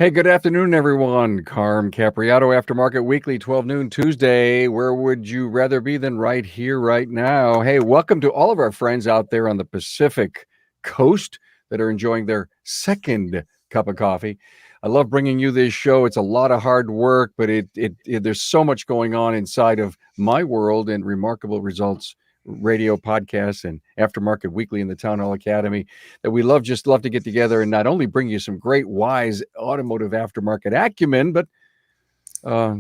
Hey, good afternoon, everyone. Carm Capriato, Aftermarket Weekly, 12 noon Tuesday. Where would you rather be than right here, right now? Hey, welcome to all of our friends out there on the Pacific Coast that are enjoying their second cup of coffee. I love bringing you this show. It's a lot of hard work, but there's so much going on inside of my world and Remarkable Results radio podcasts and Aftermarket Weekly in the Town Hall Academy that we just love to get together and not only bring you some great wise automotive aftermarket acumen, but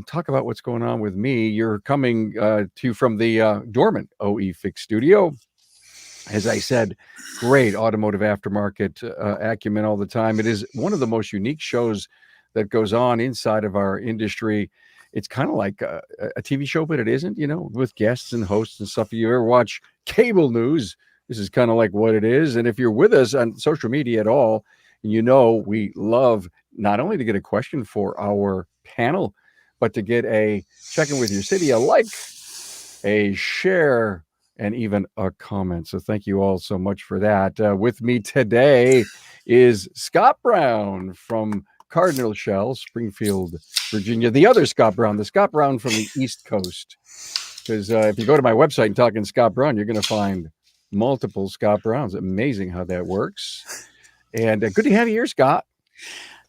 talk about what's going on with me. You're coming to you from the Dorman OE Fix Studio. As I said, great automotive aftermarket acumen all the time. It is one of the most unique shows that goes on inside of our industry. It's kind of like a TV show, but it isn't, with guests and hosts and stuff. If you ever watch cable news, this is kind of like what it is. And if you're with us on social media at all, we love not only to get a question for our panel, but to get a check-in with your city, a like, a share, and even a comment. So thank you all so much for that. With me today is Scott Brown from Cardinal Shell, Springfield, Virginia. The other Scott Brown, the Scott Brown from the East Coast. Because if you go to my website and talk in Scott Brown, you're going to find multiple Scott Browns. Amazing how that works. And good to have you here, Scott.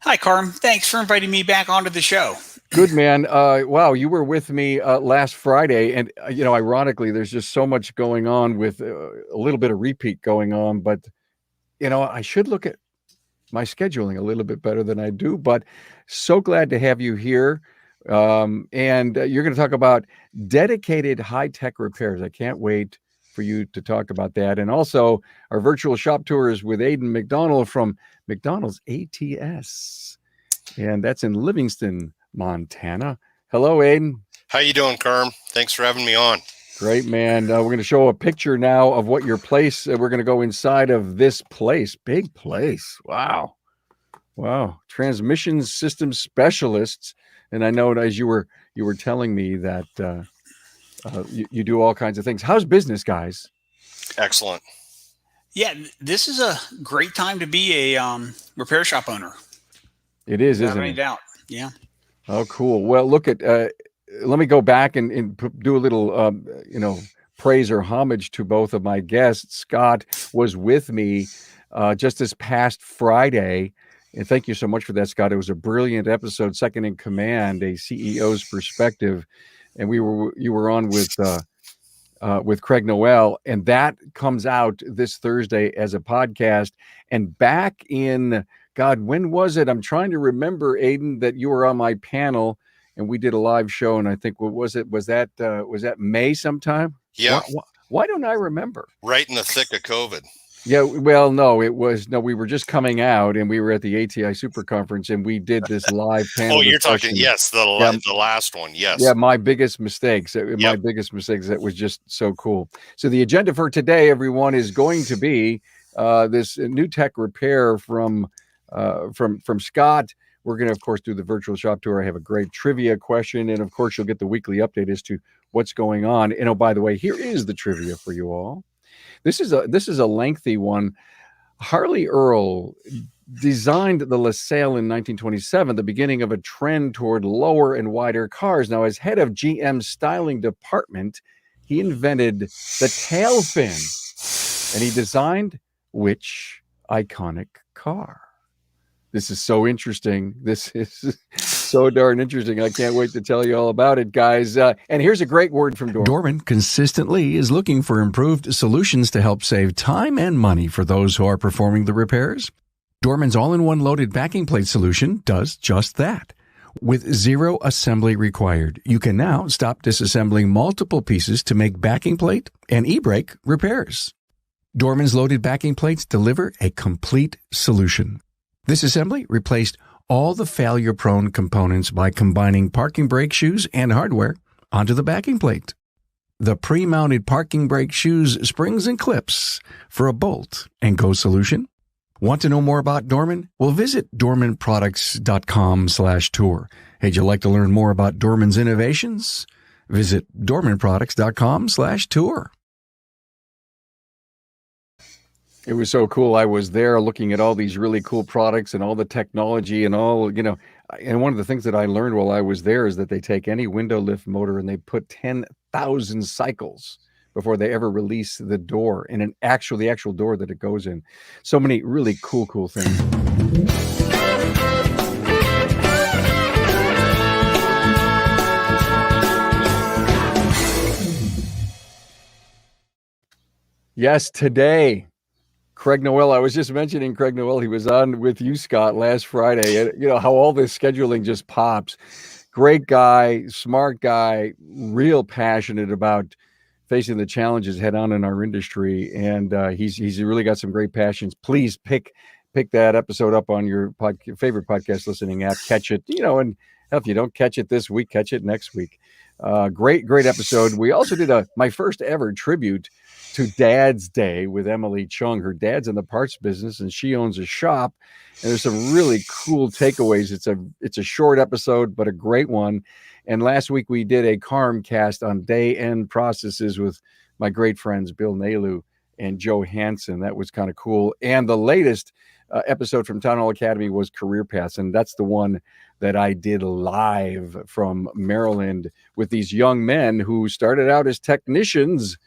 Hi, Carm. Thanks for inviting me back onto the show. Good, man. Wow, you were with me last Friday. And, ironically, there's just so much going on with a little bit of repeat going on. But, I should look at my scheduling a little bit better than I do, but so glad to have you here. And you're going to talk about dedicated high-tech repairs. I can't wait for you to talk about that. And also our virtual shop tours with Aidan McDonald from McDonald's ATS. And that's in Livingston, Montana. Hello, Aidan. How you doing, Carm? Thanks for having me on. Great, man. We're going to show a picture now of what your place, we're going to go inside of this place. Big place. Wow. Transmission system specialists. And I know as you were telling me that you do all kinds of things. How's business, guys? Excellent. Yeah, this is a great time to be a repair shop owner. It is, Without any doubt. Yeah. Oh, cool. Well, look at, let me go back and do a little, praise or homage to both of my guests. Scott was with me just this past Friday. And thank you so much for that, Scott. It was a brilliant episode, Second in Command, a CEO's perspective. And you were on with Craig Noel, and that comes out this Thursday as a podcast. And back in, God, when was it? I'm trying to remember, Aidan, that you were on my panel and we did a live show. And I think, what was it? Was that May sometime? Yeah. Why don't I remember? Right in the thick of COVID. Yeah, well, we were just coming out and we were at the ATI Super Conference and we did this live panel. Oh, you're talking, yes, the last one, yes. Yeah, my biggest mistakes. My biggest mistakes. That was just so cool. So the agenda for today, everyone, is going to be this new tech repair from Scott. We're going to, of course, do the virtual shop tour. I have a great trivia question. And, of course, you'll get the weekly update as to what's going on. And, oh, by the way, here is the trivia for you all. This is a lengthy one. Harley Earl designed the LaSalle in 1927, the beginning of a trend toward lower and wider cars. Now, as head of GM's styling department, he invented the tail fin. And he designed which iconic car? This is so interesting. This is so darn interesting. I can't wait to tell you all about it, guys. And here's a great word from Dorman. Dorman consistently is looking for improved solutions to help save time and money for those who are performing the repairs. Dorman's all-in-one loaded backing plate solution does just that. With zero assembly required, you can now stop disassembling multiple pieces to make backing plate and e-brake repairs. Dorman's loaded backing plates deliver a complete solution. This assembly replaced all the failure-prone components by combining parking brake shoes and hardware onto the backing plate. The pre-mounted parking brake shoes, springs, and clips for a bolt and go solution. Want to know more about Dorman? Well, visit dormanproducts.com/tour. Hey, would you like to learn more about Dorman's innovations? Visit dormanproducts.com/tour. It was so cool. I was there looking at all these really cool products and all the technology and all, and one of the things that I learned while I was there is that they take any window lift motor and they put 10,000 cycles before they ever release the door and the actual door that it goes in. So many really cool things. Yes, today, Craig Noel. I was just mentioning Craig Noel. He was on with you, Scott, last Friday. And how all this scheduling just pops. Great guy, smart guy, real passionate about facing the challenges head on in our industry. And he's really got some great passions. Please pick that episode up on your favorite podcast listening app. Catch it, and if you don't catch it this week, catch it next week. Great episode. We also did my first ever tribute to Dad's Day with Emily Chung. Her dad's in the parts business and she owns a shop, and there's some really cool takeaways. It's a short episode, but a great one. And last week we did a CARM cast on day end processes with my great friends Bill Nalu and Joe Hansen. That was kind of cool. And the latest episode from Town Hall Academy was Career Paths, and that's the one that I did live from Maryland with these young men who started out as technicians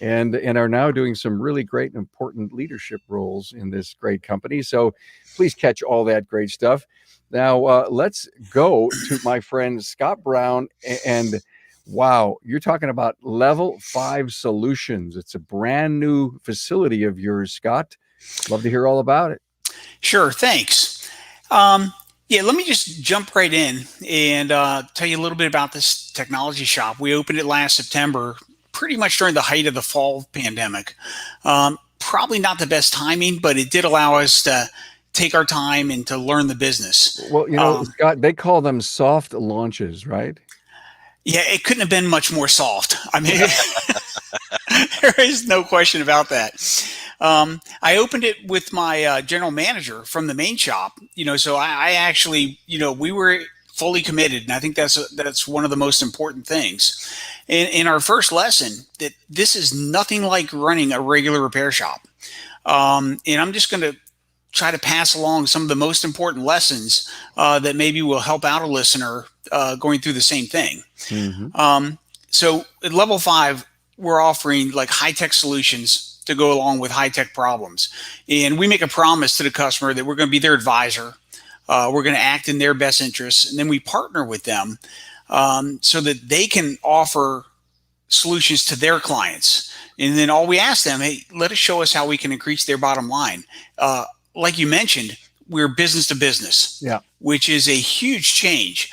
and are now doing some really great and important leadership roles in this great company. So please catch all that great stuff. Now, let's go to my friend Scott Brown. And wow, you're talking about Level 5 Solutions. It's a brand new facility of yours, Scott. Love to hear all about it. Sure, thanks. Let me just jump right in and tell you a little bit about this technology shop. We opened it last September, pretty much during the height of the fall pandemic. Probably not the best timing, but it did allow us to take our time and to learn the business. Well, Scott, they call them soft launches, right? Yeah, it couldn't have been much more soft. I mean, there is no question about that. I opened it with my general manager from the main shop, so I actually, we were fully committed. And I think that's one of the most important things. In our first lesson, that this is nothing like running a regular repair shop. And I'm just going to try to pass along some of the most important lessons that maybe will help out a listener going through the same thing. Mm-hmm. So at Level 5, we're offering like high-tech solutions to go along with high-tech problems. And we make a promise to the customer that we're going to be their advisor. We're going to act in their best interests. And then we partner with them so that they can offer solutions to their clients. And then all we ask them, hey, let us show us how we can increase their bottom line. Like you mentioned, we're business to business, which is a huge change.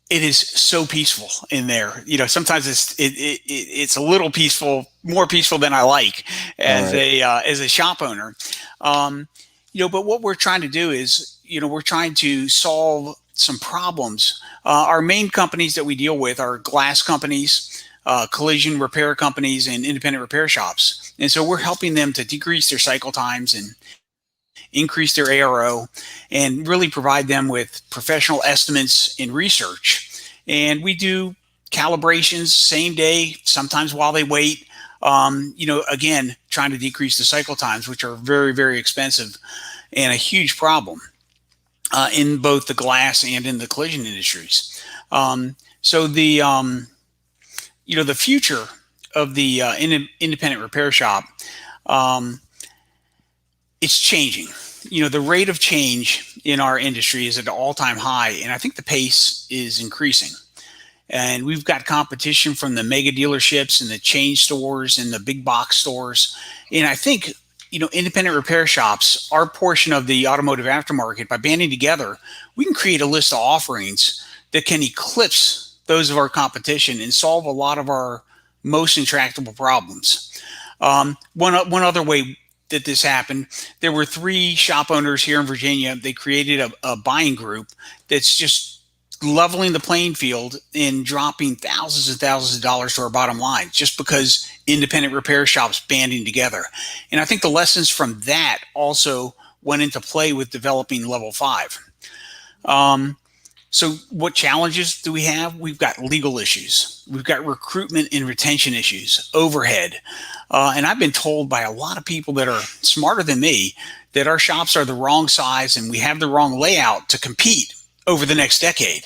It is so peaceful in there. Sometimes it's a little peaceful, more peaceful than I like as a shop owner. But what we're trying to do is, we're trying to solve some problems. Our main companies that we deal with are glass companies, collision repair companies, and independent repair shops. And so we're helping them to decrease their cycle times and increase their ARO and really provide them with professional estimates and research. And we do calibrations same day, sometimes while they wait, again, trying to decrease the cycle times, which are very, very expensive and a huge problem in both the glass and in the collision industries. So the future of the independent repair shop, it's changing. The rate of change in our industry is at an all-time high, and I think the pace is increasing. And we've got competition from the mega dealerships and the chain stores and the big box stores. And I think, independent repair shops, our portion of the automotive aftermarket, by banding together, we can create a list of offerings that can eclipse those of our competition and solve a lot of our most intractable problems. One other way that this happened, there were 3 shop owners here in Virginia. They created a buying group that's just leveling the playing field and dropping thousands and thousands of dollars to our bottom line just because independent repair shops banding together. And I think the lessons from that also went into play with developing Level 5. So what challenges do we have? We've got legal issues. We've got recruitment and retention issues, overhead. And I've been told by a lot of people that are smarter than me that our shops are the wrong size and we have the wrong layout to compete over the next decade.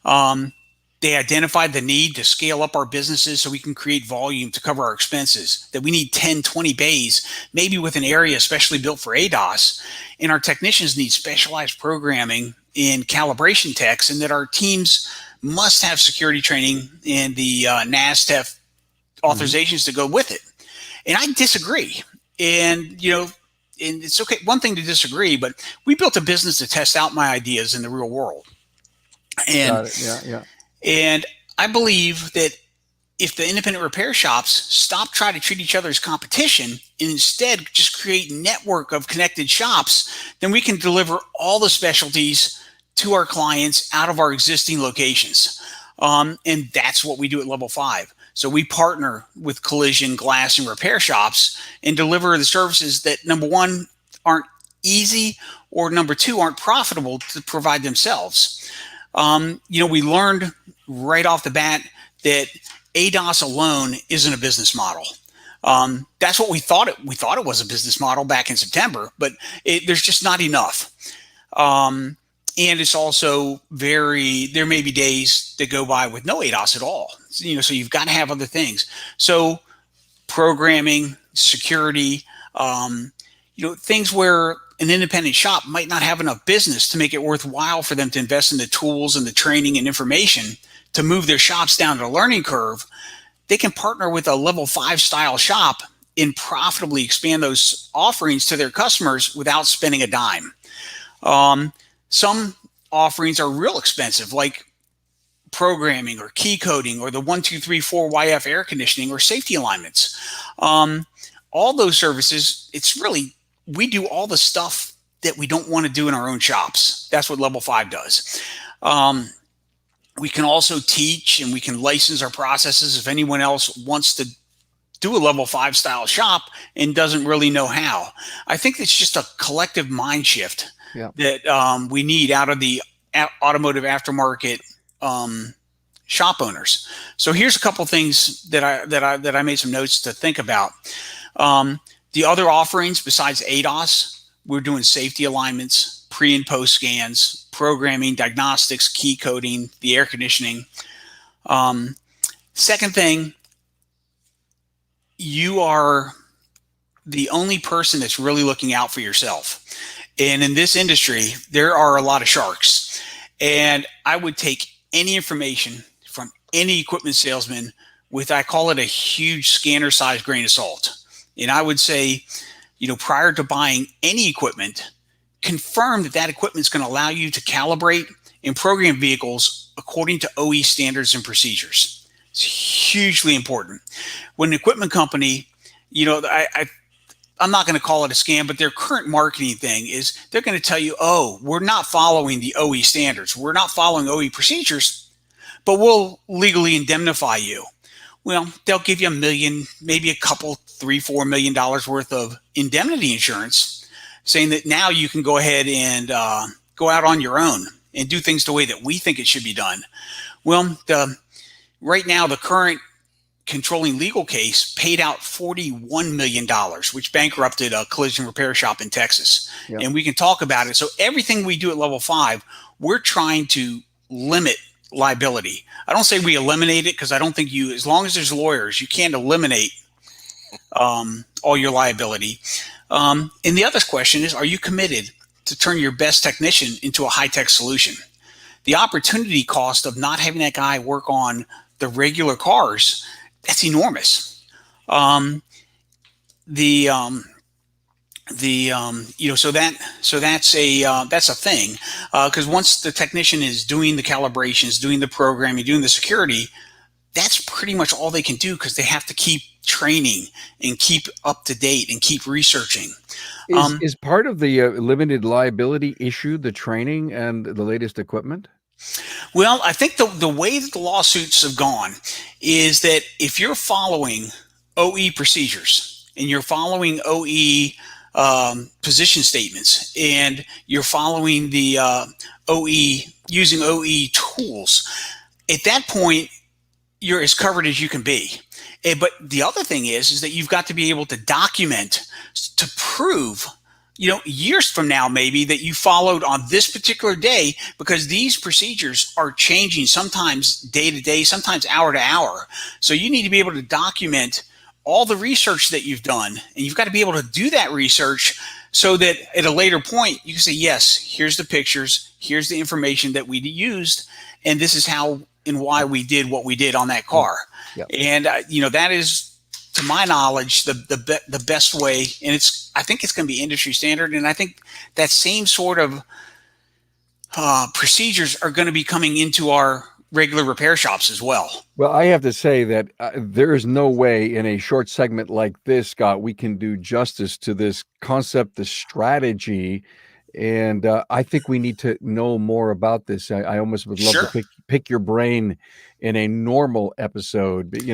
They identified the need to scale up our businesses so we can create volume to cover our expenses, that we need 10, 20 bays, maybe with an area especially built for ADOS. And our technicians need specialized programming in calibration techs, and that our teams must have security training and the NASTEF authorizations to go with it. And I disagree. And, and it's okay. One thing to disagree, but we built a business to test out my ideas in the real world. And Got it. Yeah. and I believe that if the independent repair shops stop trying to treat each other as competition and instead just create a network of connected shops, then we can deliver all the specialties to our clients out of our existing locations. And that's what we do at Level 5. So we partner with collision, glass, and repair shops and deliver the services that, number one, aren't easy, or number two, aren't profitable to provide themselves. We learned right off the bat that ADOS alone isn't a business model. That's what we thought it was a business model back in September, but there's just not enough. And it's also there may be days that go by with no ADOS at all. So you've got to have other things. So programming, security, things where an independent shop might not have enough business to make it worthwhile for them to invest in the tools and the training and information to move their shops down the learning curve. They can partner with a Level 5 style shop and profitably expand those offerings to their customers without spending a dime. Some offerings are real expensive, like programming or key coding or the 1, 2, 3, 4 YF air conditioning or safety alignments. All those services, we do all the stuff that we don't want to do in our own shops. That's what Level 5 does. We can also teach and we can license our processes if anyone else wants to do a Level 5 style shop and doesn't really know how. I think it's just a collective mind shift that we need out of the automotive aftermarket shop owners. So here's a couple things that I made some notes to think about. The other offerings besides ADOS, we're doing safety alignments, pre and post scans, programming, diagnostics, key coding, the air conditioning. Second thing, you are the only person that's really looking out for yourself. And in this industry, there are a lot of sharks. And I would take any information from any equipment salesman with, I call it a huge scanner-sized grain of salt. And I would say, prior to buying any equipment, confirm that equipment is going to allow you to calibrate and program vehicles according to OE standards and procedures. It's hugely important. When an equipment company, I'm not going to call it a scam, but their current marketing thing is they're going to tell you, oh, we're not following the OE standards. We're not following OE procedures, but we'll legally indemnify you. Well, they'll give you $1 million, maybe a couple, $3-4 million worth of indemnity insurance, saying that now you can go ahead and go out on your own and do things the way that we think it should be done. Well, right now, the current controlling legal case paid out $41 million, which bankrupted a collision repair shop in Texas. Yep. And we can talk about it. So everything we do at Level 5, we're trying to limit liability. I don't say we eliminate it, because I don't think as long as there's lawyers, you can't eliminate all your liability. And the other question is, are you committed to turn your best technician into a high-tech solution? The opportunity cost of not having that guy work on the regular cars, that's enormous. So that's a thing, because once the technician is doing the calibrations, doing the programming, doing the security, that's pretty much all they can do, because they have to keep training and keep up to date and keep researching. Is part of the limited liability issue the training and the latest equipment? Well, I think the way that the lawsuits have gone is that if you're following OE procedures and you're following OE position statements, and you're following the OE, using OE tools, at that point, you're as covered as you can be. But the other thing is that you've got to be able to document to prove, years from now, maybe, that you followed on this particular day, because these procedures are changing, sometimes day to day, sometimes hour to hour. So you need to be able to document all the research that you've done, and you've got to be able to do that research so that at a later point you can say, yes, here's the pictures, here's the information that we used, and this is how and why we did what we did on that car. Yep. And that is, to my knowledge, the best way, and I think it's going to be industry standard. And I think that same sort of procedures are going to be coming into our regular repair shops as well. Well, I have to say that there is no way in a short segment like this, Scott, we can do justice to this concept, the strategy. And I think we need to know more about this. I almost would love to pick your brain in a normal episode, but,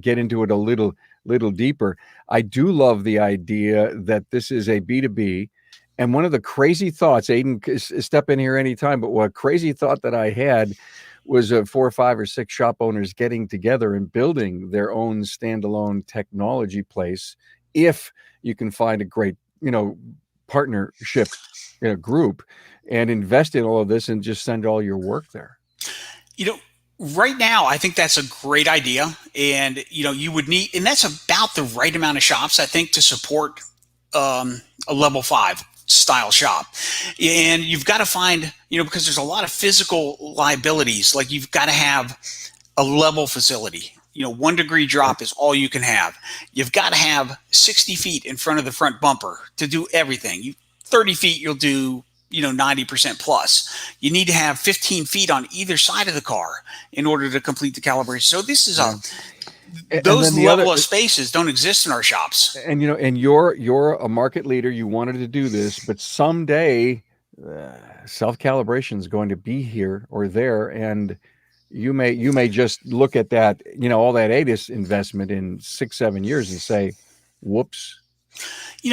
get into it a little deeper. I do love the idea that this is a B2B. And one of the crazy thoughts, Aiden, step in here anytime, but what crazy thought that I had was 4 or 5 or 6 shop owners getting together and building their own standalone technology place. If you can find a great, partnership group and invest in all of this and just send all your work there. Right now, I think that's a great idea. And, you would need, and that's about the right amount of shops, I think, to support a level 5 style shop. And you've got to find, because there's a lot of physical liabilities, like you've got to have a level facility. 1 degree drop is all you can have. You've got to have 60 feet in front of the front bumper to do everything. 30 feet, you'll do, 90% plus. You need to have 15 feet on either side of the car in order to complete the calibration. So this is those level of spaces don't exist in our shops. And and you're a market leader. You wanted to do this, but someday self-calibration is going to be here or there, and you may just look at that, all that ADIS investment in 6-7 years and say, whoops.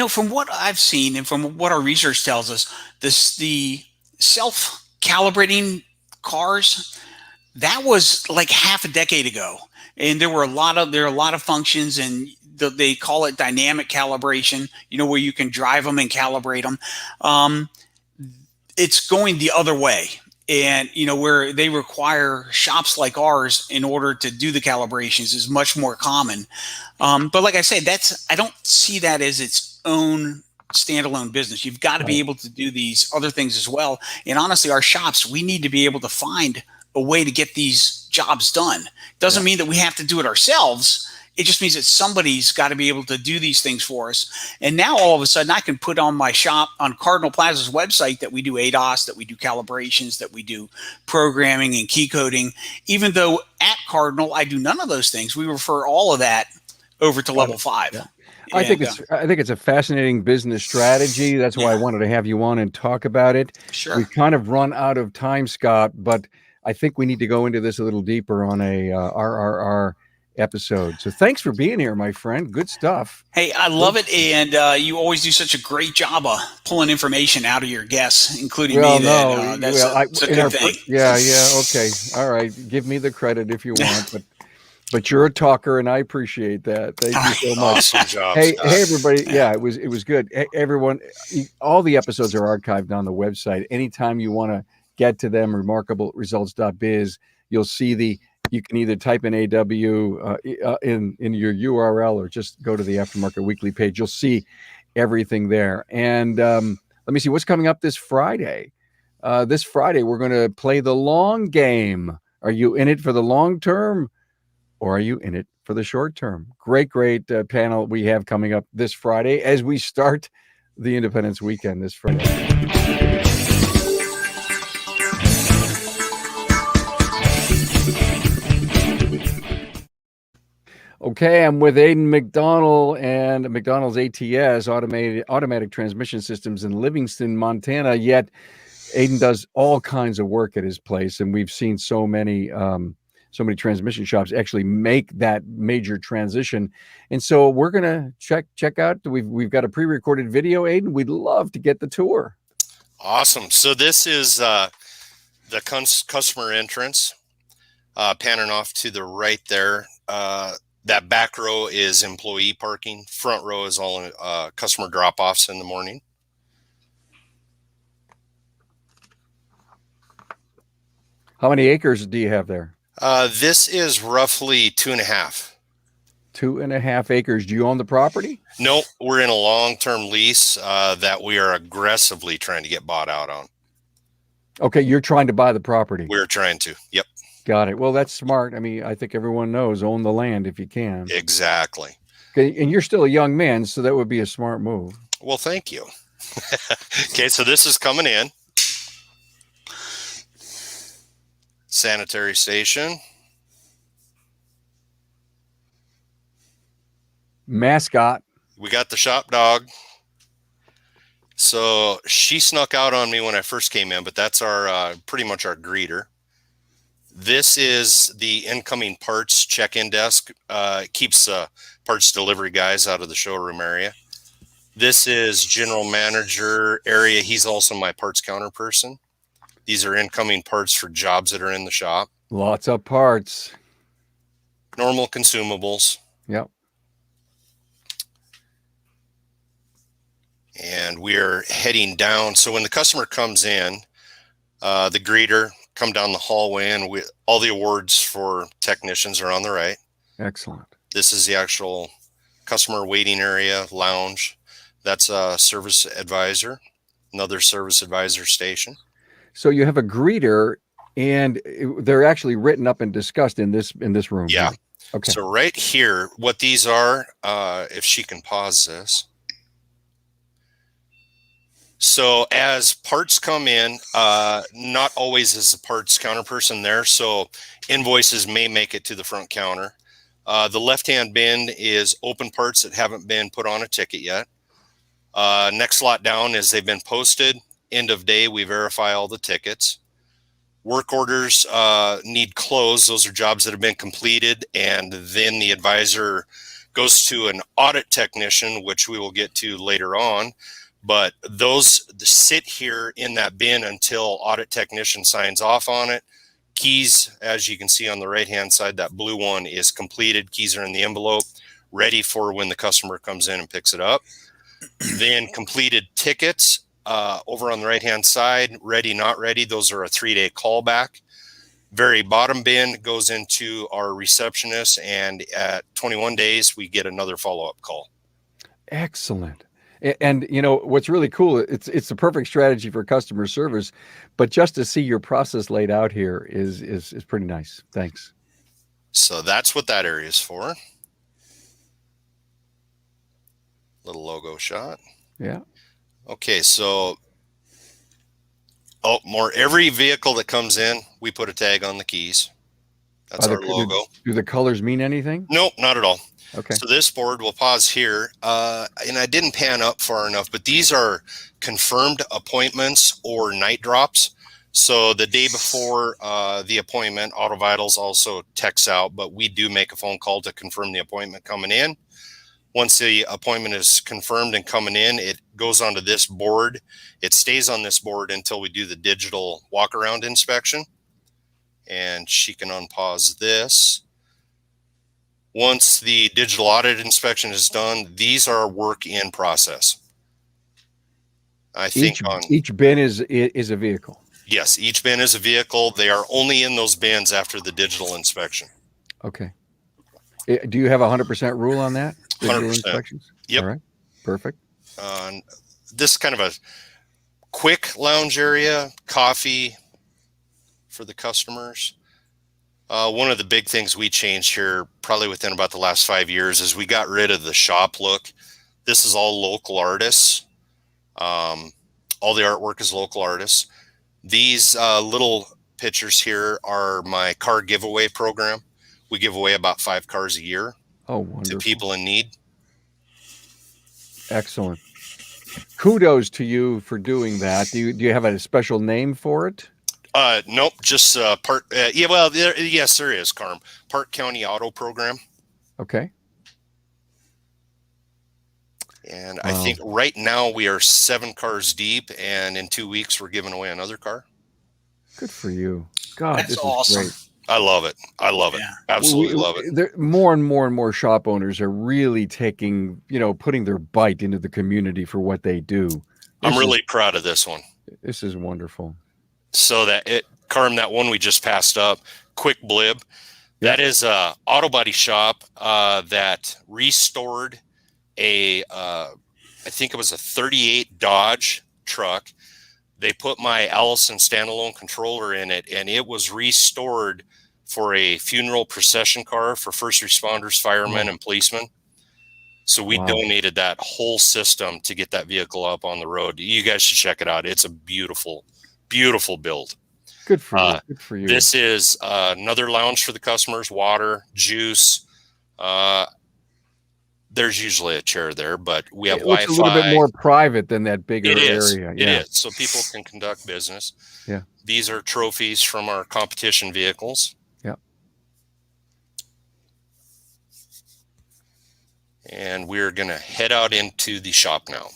From what I've seen and from what our research tells us, the self-calibrating cars, that was like half a decade ago. And there are a lot of functions, and they call it dynamic calibration, where you can drive them and calibrate them. It's going the other way. And, where they require shops like ours in order to do the calibrations is much more common. But like I say, I don't see that as its own standalone business. You've got to be able to do these other things as well. And honestly, our shops, we need to be able to find a way to get these jobs done. Doesn't mean that we have to do it ourselves. It just means that somebody's got to be able to do these things for us. And now all of a sudden I can put on my shop, on Cardinal Plaza's website, that we do ADOS, that we do calibrations, that we do programming and key coding. Even though at Cardinal I do none of those things, we refer all of that over to level 5. Yeah. I think it's a fascinating business strategy. That's why I wanted to have you on and talk about it. Sure. We've kind of run out of time, Scott, but I think we need to go into this a little deeper on a RRR episode. So thanks for being here, my friend. Good stuff. Hey, I love it. And you always do such a great job of pulling information out of your guests, including me. That's a good thing. Yeah. Okay. All right. Give me the credit if you want, but you're a talker, and I appreciate that. Thank you so much. Awesome job. Hey, everybody. Yeah, it was good. Hey, everyone, all the episodes are archived on the website. Anytime you want to get to them, remarkableresults.biz, you'll see you can either type in AW in your URL or just go to the Aftermarket Weekly page. You'll see everything there. And let me see what's coming up this Friday. This Friday, we're going to play the long game. Are you in it for the long term, or are you in it for the short term? Great panel we have coming up this Friday as we start the Independence Weekend this Friday. Okay, I'm with Aiden McDonald and McDonald's ATS, Automatic Transmission Systems in Livingston, Montana. Yet Aiden does all kinds of work at his place, and we've seen so many so many transmission shops actually make that major transition. And so we're gonna check out. We've got a pre-recorded video, Aiden. We'd love to get the tour. Awesome. So this is the customer entrance, panning off to the right there. That back row is employee parking. Front row is all customer drop-offs in the morning. How many acres do you have there? This is roughly 2.5. 2.5 acres. Do you own the property? No, we're in a long-term lease that we are aggressively trying to get bought out on. Okay, you're trying to buy the property. We're trying to. Yep. Got it. Well, that's smart. I mean, I think everyone knows own the land if you can. Exactly. Okay, and you're still a young man, so that would be a smart move. Well, thank you. Okay, so this is coming in. Sanitary station. Mascot. We got the shop dog. So she snuck out on me when I first came in, but that's our pretty much our greeter. This is the incoming parts check-in desk. Keeps parts delivery guys out of the showroom area. This is general manager area. He's also my parts counter person. These are incoming parts for jobs that are in the shop. Lots of parts. Normal consumables. Yep. And we are heading down. So when the customer comes in, the greeter come down the hallway, and all the awards for technicians are on the right. Excellent. This is the actual customer waiting area, lounge. That's a service advisor, another service advisor station. So you have a greeter, and they're actually written up and discussed in this room. Yeah. Here. Okay. So right here, what these are, if she can pause this. So as parts come in, not always is the parts counter person there. So invoices may make it to the front counter. The left-hand bin is open parts that haven't been put on a ticket yet. Next lot down is they've been posted. End of day, we verify all the tickets. Work orders need closed. Those are jobs that have been completed. And then the advisor goes to an audit technician, which we will get to later on. But those sit here in that bin until audit technician signs off on it. Keys, as you can see on the right-hand side, that blue one is completed. Keys are in the envelope, ready for when the customer comes in and picks it up. Then completed tickets over on the right-hand side, ready, not ready. Those are a 3-day callback. Very bottom bin goes into our receptionist, and at 21 days, we get another follow-up call. Excellent. And you know what's really cool, it's the perfect strategy for customer service, but just to see your process laid out here is pretty nice. Thanks. So that's what that area is for. Little logo shot. Yeah. Okay, so every vehicle that comes in, we put a tag on the keys. That's our logo. Do the colors mean anything? Nope, not at all. Okay. So this board, we'll pause here. And I didn't pan up far enough, but these are confirmed appointments or night drops. So the day before the appointment, Auto Vitals also texts out, but we do make a phone call to confirm the appointment coming in. Once the appointment is confirmed and coming in, it goes onto this board. It stays on this board until we do the digital walk-around inspection. And she can unpause this. Once the digital audit inspection is done, these are work in process. I think each bin is a vehicle. Yes, each bin is a vehicle. They are only in those bins after the digital inspection. Okay. Do you have a 100% rule on that? 100%. Inspections? Yep. All right. Perfect. This is kind of a quick lounge area, coffee for the customers. One of the big things we changed here probably within about the last 5 years is we got rid of the shop look. This is all local artists. All the artwork is local artists. These little pictures here are my car giveaway program. We give away about 5 cars a year to people in need. Excellent. Kudos to you for doing that. Do you have a special name for it? Nope, just part. Yeah, well, yes, there is, Carm. Park County Auto Program. Okay. And Wow. I think right now we are 7 cars deep, and in 2 weeks we're giving away another car. Good for you. God, That's this awesome. is great. I love it. I love it. Yeah. Absolutely love it. There, more and more shop owners are really taking, putting their bite into the community for what they do. I'm really proud of this one. This is wonderful. So Carm, that one we just passed up, quick blib. Yeah. That is a auto body shop that restored I think it was a 38 Dodge truck. They put my Allison standalone controller in it, and it was restored for a funeral procession car for first responders, firemen, and policemen. So we donated that whole system to get that vehicle up on the road. You guys should check it out. It's a beautiful, beautiful build. Good for you. Good for you. This is another lounge for the customers, water, juice. There's usually a chair there, but we have Wi-Fi. It's a little bit more private than that bigger area. It is. So people can conduct business. Yeah. These are trophies from our competition vehicles. Yeah. And we're going to head out into the shop now.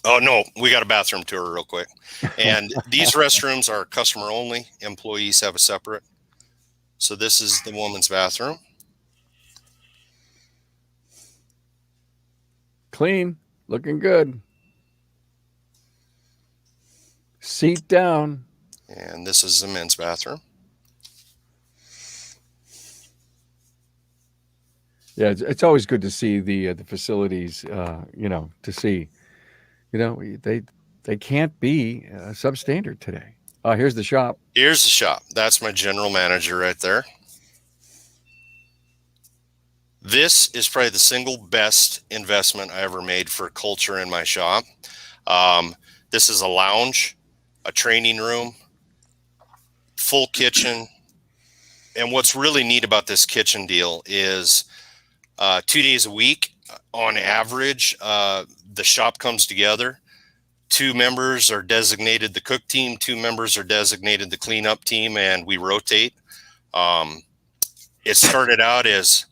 Oh, no, we got a bathroom tour real quick. And these restrooms are customer only. Employees have a separate. So this is the woman's bathroom. Clean, looking good. Seat down. And this is the men's bathroom. Yeah, it's always good to see the facilities. To see, they can't be substandard today. Here's the shop. Here's the shop. That's my general manager right there. This is probably the single best investment I ever made for culture in my shop. This is a lounge, a training room, full kitchen. And what's really neat about this kitchen deal is 2 days a week, on average, the shop comes together. 2 members are designated the cook team, 2 members are designated the cleanup team, and we rotate. It started out as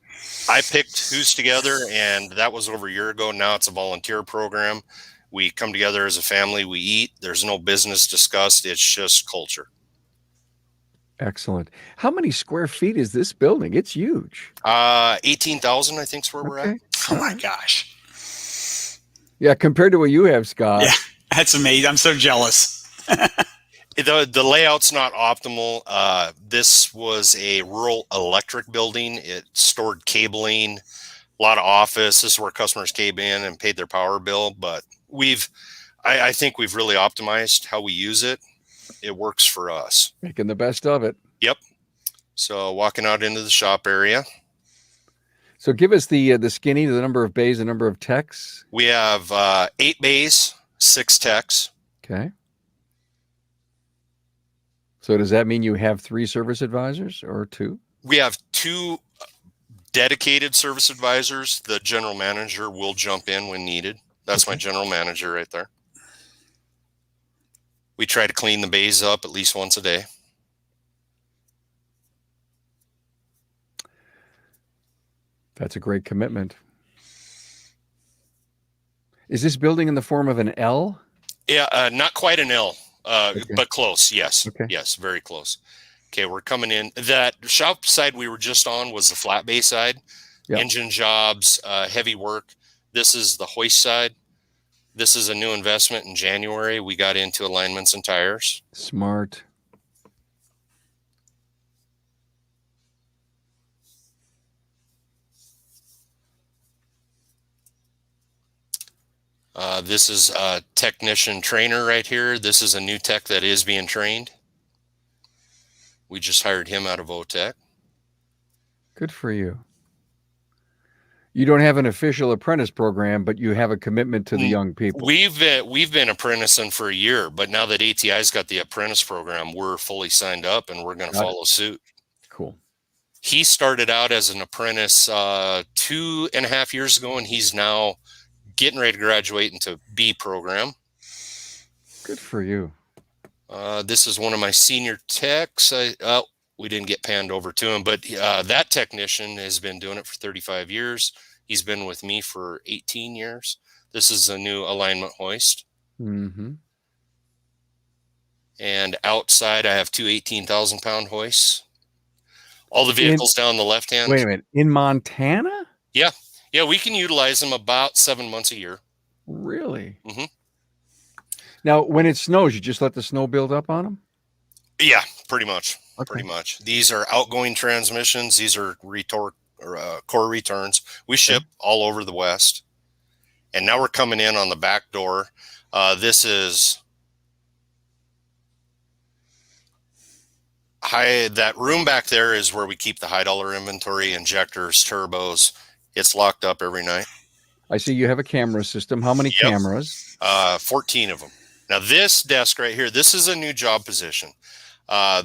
I picked who's together, and that was over a year ago. Now it's a volunteer program. We come together as a family. We eat. There's no business discussed. It's just culture. Excellent. How many square feet is this building? It's huge. 18,000, I think, is where we're at. Oh my gosh. Yeah, compared to what you have, Scott. Yeah, that's amazing. I'm so jealous. The layout's not optimal. This was a rural electric building. It stored cabling, a lot of office. This is where customers came in and paid their power bill. But I think we've really optimized how we use it. It works for us. Making the best of it. Yep. So walking out into the shop area. So give us the skinny, the number of bays, the number of techs. We have 8 bays, 6 techs. Okay. So does that mean you have 3 service advisors or 2? We have 2 dedicated service advisors. The general manager will jump in when needed. That's my general manager right there. We try to clean the bays up at least once a day. That's a great commitment. Is this building in the form of an L? Yeah, not quite an L. But close, yes. Okay. Yes, very close. Okay, we're coming in. That shop side we were just on was the flat bay side. Yep. Engine jobs, heavy work. This is the hoist side. This is a new investment in January. We got into alignments and tires. Smart. This is a technician trainer right here. This is a new tech that is being trained. We just hired him out of OTEC. Good for you. You don't have an official apprentice program, but you have a commitment to the young people. We've been apprenticing for a year, but now that ATI's got the apprentice program, we're fully signed up and we're going to follow suit. Cool. He started out as an apprentice 2.5 years ago, and he's now getting ready to graduate into B program. Good for you. This is one of my senior techs. We didn't get panned over to him, but that technician has been doing it for 35 years. He's been with me for 18 years. This is a new alignment hoist. Mm-hmm. And outside, I have two 18,000-pound hoists. All the vehicles down the left hand. Wait a minute. In Montana? Yeah. Yeah, we can utilize them about 7 months a year. Really? Mm-hmm. Now, when it snows, you just let the snow build up on them? Yeah, pretty much. Okay. Pretty much. These are outgoing transmissions. These are core returns. We ship all over the West. And now we're coming in on the back door. This is that room back there is where we keep the high dollar inventory, injectors, turbos. It's locked up every night. I see you have a camera system. How many cameras? 14 of them. Now this desk right here, this is a new job position.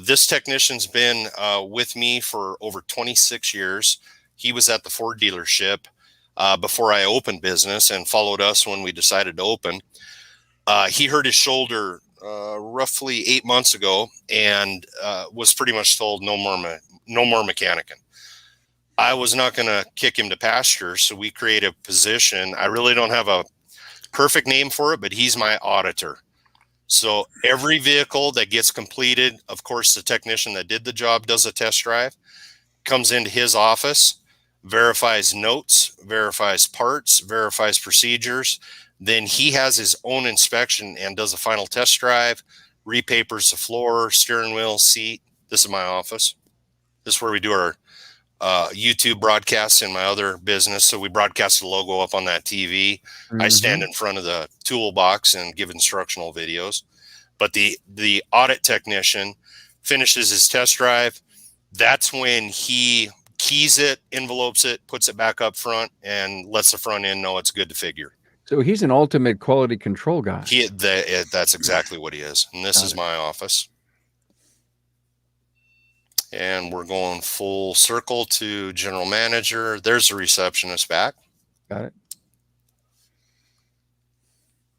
This technician's been with me for over 26 years. He was at the Ford dealership before I opened business and followed us when we decided to open. He hurt his shoulder roughly 8 months ago and was pretty much told no more mechanicing. I was not going to kick him to pasture, so we create a position. I really don't have a perfect name for it, but he's my auditor. So every vehicle that gets completed, of course, the technician that did the job does a test drive, comes into his office, verifies notes, verifies parts, verifies procedures. Then he has his own inspection and does a final test drive, repapers the floor, steering wheel, seat. This is my office. This is where we do our YouTube broadcasts in my other business. So we broadcast the logo up on that TV. Mm-hmm. I stand in front of the toolbox and give instructional videos. But the audit technician finishes his test drive. That's when he keys it, envelopes it, puts it back up front, and lets the front end know it's good to figure. So he's an ultimate quality control guy. That's exactly what he is. And this is my office. And we're going full circle to general manager. There's the receptionist back. Got it.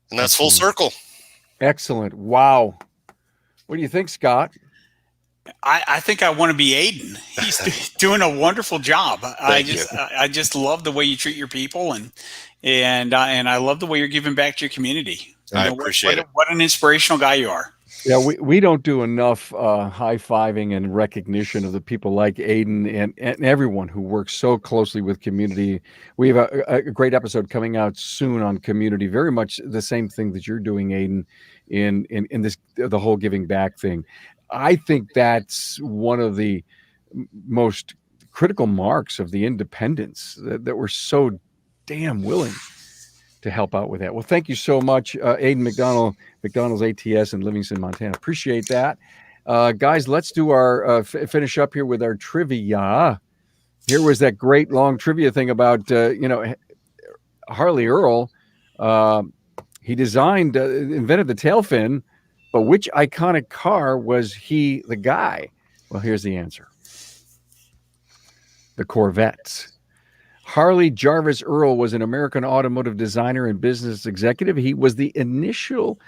And that's full circle. Excellent. Wow. What do you think, Scott? I think I want to be Aiden. He's doing a wonderful job. I just love the way you treat your people, and I love the way you're giving back to your community. I appreciate it. What an inspirational guy you are. Yeah, we don't do enough high-fiving and recognition of the people like Aiden and everyone who works so closely with community. We have a great episode coming out soon on community, very much the same thing that you're doing, Aiden, in this the whole giving back thing. I think that's one of the most critical marks of the independents, that we're so damn willing to help out with that. Well, thank you so much, Aiden McDonald, McDonald's ATS in Livingston, Montana. Appreciate that. Guys, let's do our finish up here with our trivia. Here was that great long trivia thing about, Harley Earl. He invented the tail fin, but which iconic car was he the guy? Well, here's the answer. The Corvette. Harley Jarvis Earl was an American automotive designer and business executive. He was the initial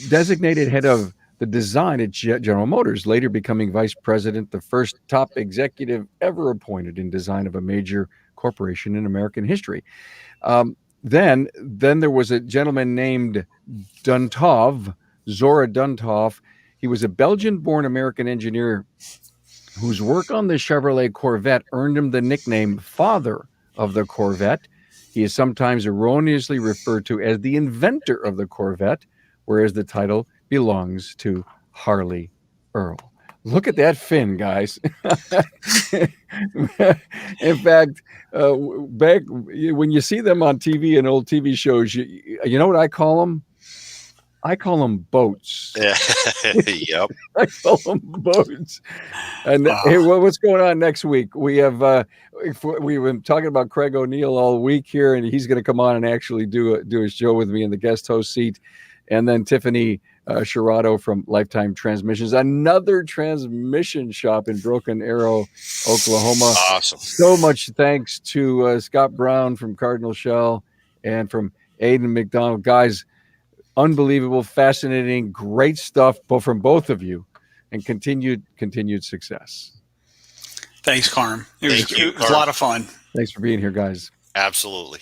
designated head of the design at General Motors, later becoming vice president, the first top executive ever appointed in design of a major corporation in American history. Then there was a gentleman named Duntov, Zora Duntov. He was a Belgian-born American engineer whose work on the Chevrolet Corvette earned him the nickname Father of the Corvette. He is sometimes erroneously referred to as the inventor of the Corvette, whereas the title belongs to Harley Earl. Look at that fin, guys. In fact, back when you see them on TV and old TV shows, you know what I call them? I call them boats. Yep. I call them boats. And hey, what's going on next week? We've been talking about Craig O'Neill all week here, and he's going to come on and actually do a show with me in the guest host seat. And then Tiffany Shirato from Lifetime Transmissions, another transmission shop in Broken Arrow, Oklahoma. Awesome. So much thanks to Scott Brown from Cardinal Shell and from Aiden McDonald. Guys, Unbelievable, fascinating, great stuff from both of you, and continued success. Thanks, Carm. It was Thank you, a lot of fun. Thanks for being here, guys. Absolutely.